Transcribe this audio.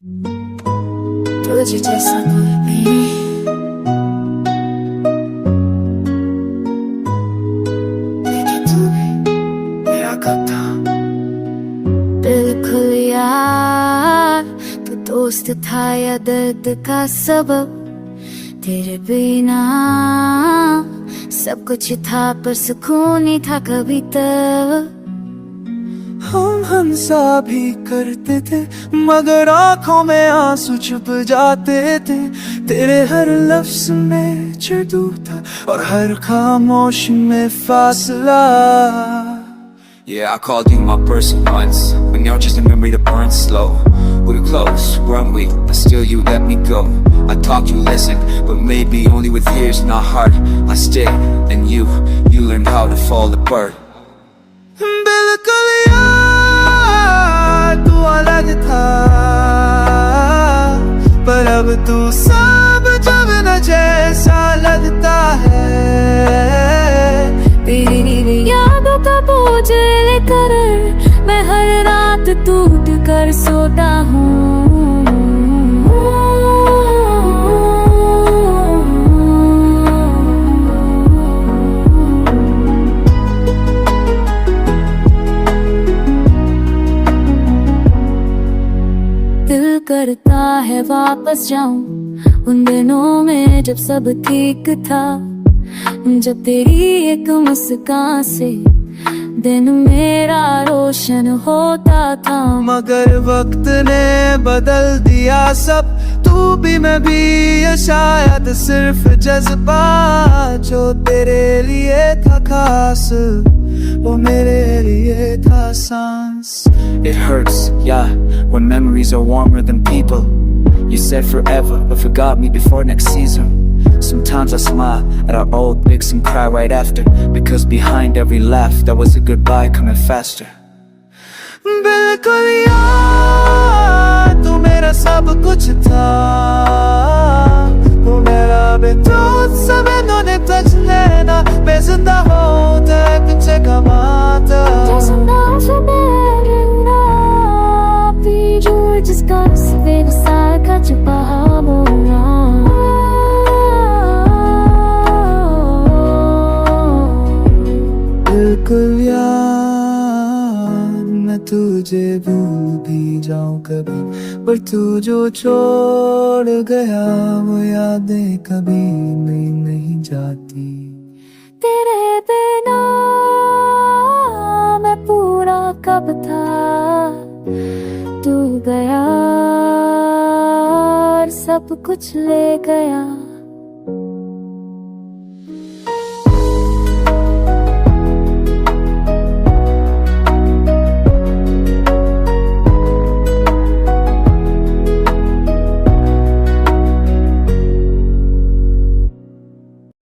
तुझे जैसा कोई भी लेकिन तू मेरा कब था। बिल्कुल यार, तू दोस्त था या दर्द का सबब। तेरे बिना सब कुछ था पर सुकून नहीं था कभी तक। हम हंसा भी करते थे मगर आंखों में आंसू छुप जाते थे। तेरे हर लफ्ज में जादू था और हर खामोश में फासला। Yeah, I called you my person once, but now just a memory to burn slow. We were close, weren't we? But still you let me go. I talked, you listened, but maybe only with ears, not heart. I stayed, and you learned how to fall apart. बिल्कुल यार, तू अलग था पर अब तू सब जब न जैसा लगता है। तेरी यादों का बोझ लेकर मैं हर रात टूट कर सोता हूँ। दिल करता है वापस जाऊं उन दिनों में जब सब ठीक था, जब तेरी एक मुस्कान से दिन मेरा रोशन होता था। मगर वक्त ने बदल दिया सब, तू भी मैं भी, ये शायद सिर्फ जज्बा जो तेरे लिए था खास वो मेरे लिए था सांस। It hurts, yeah, when memories are warmer than people. You said forever, but forgot me before next season. Sometimes I smile at our old pics and cry right after, because behind every laugh there was a goodbye coming faster. बिल्कुल यार, तू मेरा सब कुछ था, तू मेरा बेतुत सब इन्होंने तुझ लेना। मैं जिंदा होता है पीछे कमाता जिसका सवेरे सारा छुपा मोरा। बिल्कुल यार, मैं तुझे भूल भी जाऊं कभी, पर तू जो छोड़ गया वो यादें कभी नहीं जाती। तेरे बिना मैं पूरा कब था, तू गया और सब कुछ ले गया।